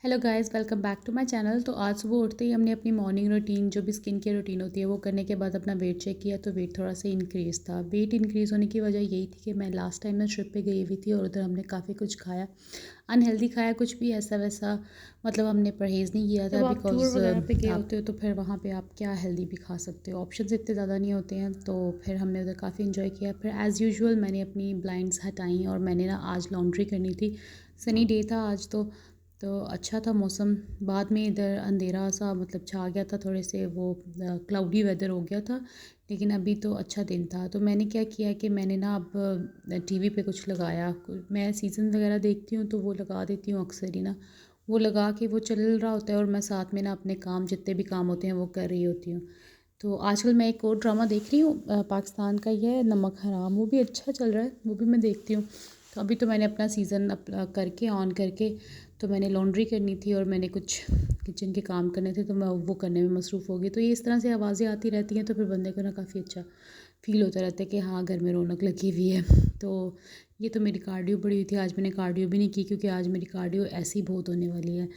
Hello guys, welcome back to my channel. तो आज सुबह उठते ही हमने अपनी मॉर्निंग रूटीन जो भी स्किन केयर रूटीन होती है वो करने के बाद अपना वेट चेक किया तो वेट थोड़ा सा इंक्रीज़ था। वेट इंक्रीज़ होने की वजह यही थी कि मैं लास्ट टाइम ना ट्रिप पे गई हुई थी और उधर हमने काफ़ी कुछ खाया, अनहेल्दी खाया, कुछ भी ऐसा वैसा। मतलब हमने परहेज़ नहीं किया था। जब आप टूर वगैरह पे गए होते हो तो फिर वहाँ पे आप क्या हेल्दी भी खा सकते हो, ऑप्शंस इतने ज़्यादा नहीं होते हैं। तो फिर हमने उधर काफ़ी इन्जॉय किया। फिर एज़ यूजुअल मैंने अपनी ब्लाइंड्स हटाई और मैंने ना आज लॉन्ड्री करनी थी। सनी डे था आज तो अच्छा था मौसम। बाद में इधर अंधेरा सा मतलब छा गया था, थोड़े से वो क्लाउडी वेदर हो गया था, लेकिन अभी तो अच्छा दिन था। तो मैंने क्या किया कि मैंने ना अब टीवी पे कुछ लगाया। मैं सीज़न वगैरह देखती हूँ तो वो लगा देती हूँ अक्सर ही ना, वो लगा के वो चल रहा होता है और मैं साथ में ना अपने काम जितने भी काम होते हैं वो कर रही होती हूँ। तो आजकल मैं एक और ड्रामा देख रही हूँ, पाकिस्तान का ही है, नमक हराम। वो भी अच्छा चल रहा है, वो भी मैं देखती हूँ। तो अभी तो मैंने अपना सीज़न करके ऑन करके तो मैंने लॉन्ड्री करनी थी और मैंने कुछ किचन के काम करने थे तो मैं वो करने में मसरूफ़ हो गई। तो ये इस तरह से आवाज़ें आती रहती हैं तो फिर बंदे को ना काफ़ी अच्छा फ़ील होता रहता है कि हाँ, घर में रौनक लगी हुई है। तो ये तो मेरी कार्डियो पड़ी हुई थी, आज मैंने कार्डियो भी नहीं की क्योंकि आज मेरी कार्डियो ऐसी बहुत होने वाली है।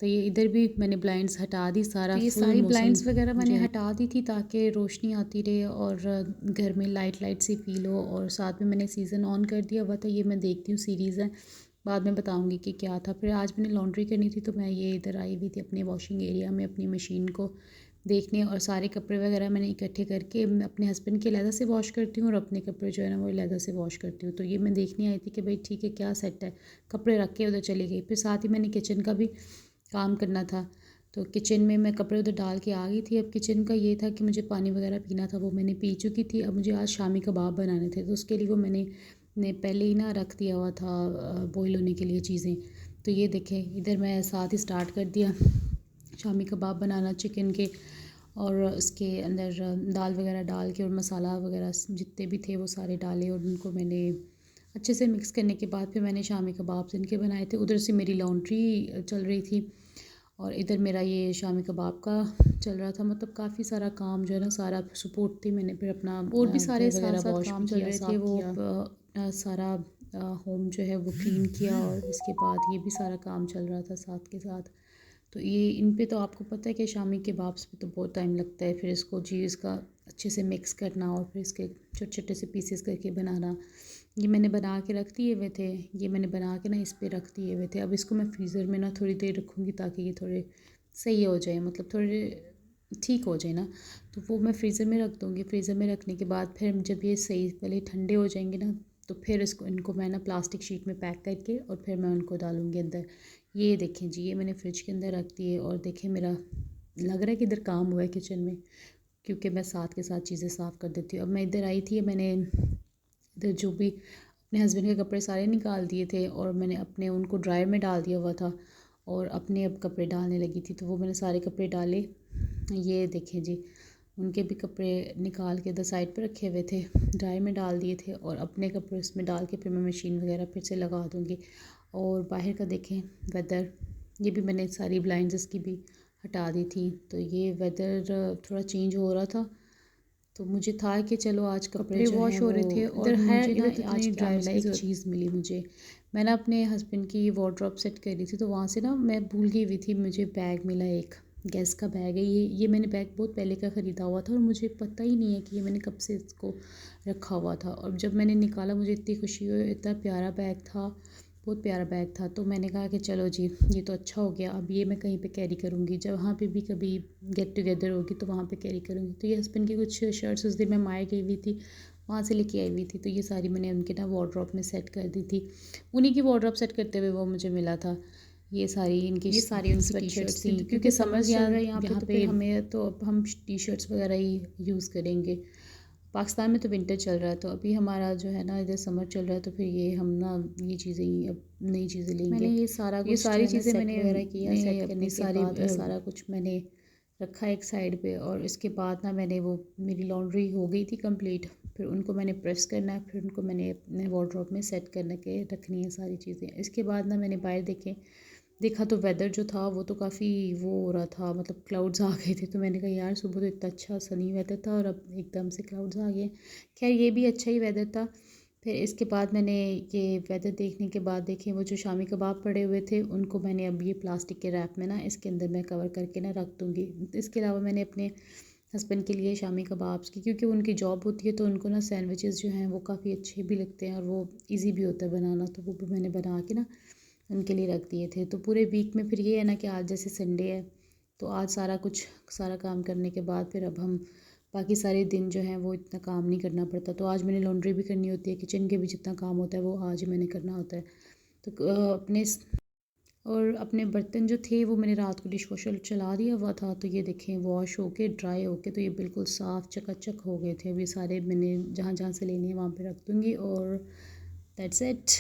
तो ये इधर भी मैंने ब्लाइंड्स हटा दी, सारा तो ये फुल सारी मौसम ब्लाइंड्स वगैरह जो मैंने है हटा दी थी ताकि रोशनी आती रहे और घर में लाइट लाइट सी फील हो। और साथ में मैंने सीज़न ऑन कर दिया हुआ था। ये मैं देखती हूँ, सीरीज़ है, बाद में बताऊंगी कि क्या था। फिर आज मैंने लॉन्ड्री करनी थी तो मैं ये इधर आई हुई थी अपने वॉशिंग एरिया में अपनी मशीन को देखने, और सारे कपड़े वगैरह मैंने इकट्ठे करके अपने हस्बैंड के लहदा से वॉश करती हूँ और अपने कपड़े जो है ना वो लहदा से वॉश करती हूँ। तो ये मैं देखने आई थी कि भाई ठीक है, क्या सेट है। कपड़े रख के उधर चली गई। फिर साथ ही मैंने किचन का भी काम करना था। तो किचन में मैं कपड़े उधर डाल के आ गई थी। अब किचन का ये था कि मुझे पानी वगैरह पीना था, वो मैंने पी चुकी थी। अब मुझे आज शामी कबाब बनाने थे तो उसके लिए वो मैंने पहले ही ना रख दिया हुआ था बॉईल होने के लिए चीज़ें। तो ये देखें, इधर मैं साथ ही स्टार्ट कर दिया शामी कबाब बनाना चिकन के, और उसके अंदर दाल वगैरह डाल के और मसाला वगैरह जितने भी थे वो सारे डाले और उनको मैंने अच्छे से मिक्स करने के बाद फिर मैंने शामी कबाब इनके बनाए थे। उधर से मेरी लॉन्ड्री चल रही थी और इधर मेरा ये शामी कबाब का चल रहा था। मतलब काफ़ी सारा काम जो है ना, सारा सपोर्ट थी। मैंने फिर अपना और भी सारे साथ साथ काम चल रहे थे, वो सारा होम जो है वो क्लीन किया और इसके बाद ये भी सारा काम चल रहा था साथ के साथ। तो ये इन पे तो आपको पता है कि शामी कबाब्स पे तो बहुत टाइम लगता है। फिर इसको चीज़ का अच्छे से मिक्स करना और फिर इसके छोटे छोटे से पीसेस करके बनाना। ये मैंने बना के रख दिए हुए थे, ये मैंने बना के ना इस पे रख दिए हुए थे। अब इसको मैं फ्रीज़र में ना थोड़ी देर रखूँगी ताकि ये थोड़े सही हो जाए, मतलब थोड़े ठीक हो जाए ना। तो वो मैं फ्रीज़र में रख दूँगी। फ्रीज़र में रखने के बाद फिर जब ये सही पहले ठंडे हो जाएंगे ना तो फिर इनको मैं ना प्लास्टिक शीट में पैक करके और फिर मैं उनको डालूँगी अंदर। ये देखें जी, ये मैंने फ्रिज के अंदर रख दिए और देखें मेरा लग रहा है कि इधर काम हुआ है किचन में, क्योंकि मैं साथ के साथ चीज़ें साफ़ कर देती हूँ। अब मैं इधर आई थी, मैंने इधर जो भी अपने हस्बैंड के कपड़े सारे निकाल दिए थे और मैंने अपने उनको ड्रायर में डाल दिया हुआ था और अपने अब कपड़े डालने लगी थी। तो वो मैंने सारे कपड़े डाले। ये देखें जी, उनके भी कपड़े निकाल के इधर साइड पे रखे हुए थे, ड्रायर में डाल दिए थे और अपने कपड़े उसमें डाल के फिर मैं मशीन वगैरह फिर से लगा दूँगी। और बाहर का देखें वेदर, ये भी मैंने सारी ब्लाइंड्स इसकी भी हटा दी थी। तो ये वेदर थोड़ा चेंज हो रहा था तो मुझे था कि चलो आज कपड़े वॉश हो रहे थे और मुझे ना आज क्या मिला, एक चीज़ मिली मुझे। मैं ना अपने हस्बैंड की वार्डरोब सेट कर रही थी तो वहाँ से ना मैं भूल गई हुई थी, मुझे बैग मिला, एक गैस का बैग है। ये मैंने बैग बहुत पहले का ख़रीदा हुआ था और मुझे पता ही नहीं है कि ये मैंने कब से इसको रखा हुआ था। और जब मैंने निकाला मुझे इतनी खुशी हुई, इतना प्यारा बैग था, बहुत प्यारा बैग था। तो मैंने कहा कि चलो जी, ये तो अच्छा हो गया, अब ये मैं कहीं पे कैरी करूँगी, जब वहाँ पे भी कभी गेट टुगेदर होगी तो वहाँ पे कैरी करूँगी। तो ये हस्बैंड की कुछ शर्ट्स उस दिन मैं मायर गई हुई थी, वहाँ से लेके आई हुई थी। तो ये सारी मैंने उनके ना वार्डरोब में सेट कर दी थी। उन्हीं की वार्डरोब सेट करते हुए वो मुझे मिला था। ये सारी इनकी उनकी टी शर्ट्स थी क्योंकि समर्स चल रहा है यहाँ पे हमें तो अब हम टी शर्ट्स वगैरह ही यूज़ करेंगे। पाकिस्तान में तो विंटर चल रहा है तो अभी हमारा जो है ना इधर समर चल रहा है तो फिर ये हम ना ये चीज़ें ही अब नई चीज़ें लेंगे। मैंने ये सारा कुछ, ये सारी चीज़ें मैंने वगैरह किया, सेट करने के बाद सारा कुछ मैंने रखा एक साइड पे। और इसके बाद ना मैंने वो, मेरी लॉन्ड्री हो गई थी कंप्लीट, फिर उनको मैंने प्रेस करना है, फिर उनको मैंने अपने वार्डरोब में सेट करने के रखनी है सारी चीज़ें। इसके बाद ना मैंने बाहर देखा तो वेदर जो था वो तो काफ़ी वो हो रहा था, मतलब क्लाउड्स आ गए थे। तो मैंने कहा यार, सुबह तो इतना अच्छा सनी वेदर था और अब एकदम से क्लाउड्स आ गए। खैर ये भी अच्छा ही वेदर था। फिर इसके बाद मैंने ये वेदर देखने के बाद देखे वो जो शामी कबाब पड़े हुए थे उनको मैंने अब ये प्लास्टिक के रैप में ना इसके अंदर मैं कवर करके ना रख दूँगी। इसके अलावा मैंने अपने हस्बैंड के लिए शामी कबाब्स की, क्योंकि उनकी जॉब होती है तो उनको ना सैंडविचेस जो हैं वो काफ़ी अच्छे भी लगते हैं और वो ईज़ी भी होता है बनाना, तो वो भी मैंने बना के ना उनके लिए रख दिए थे। तो पूरे वीक में फिर ये है ना कि आज जैसे संडे है तो आज सारा काम करने के बाद फिर अब हम बाकी सारे दिन जो हैं वो इतना काम नहीं करना पड़ता। तो आज मैंने लॉन्ड्री भी करनी होती है, किचन के भी जितना काम होता है वो आज ही मैंने करना होता है। तो अपने बर्तन जो थे वो मैंने रात को डिश वॉशर चला दिया हुआ था, तो ये देखें वॉश होके ड्राई होके तो ये बिल्कुल साफ़ चकाचक हो गए थे। अब ये सारे मैंने जहाँ जहाँ से लेने हैं वहाँ पे रख दूँगी और दैट्स इट।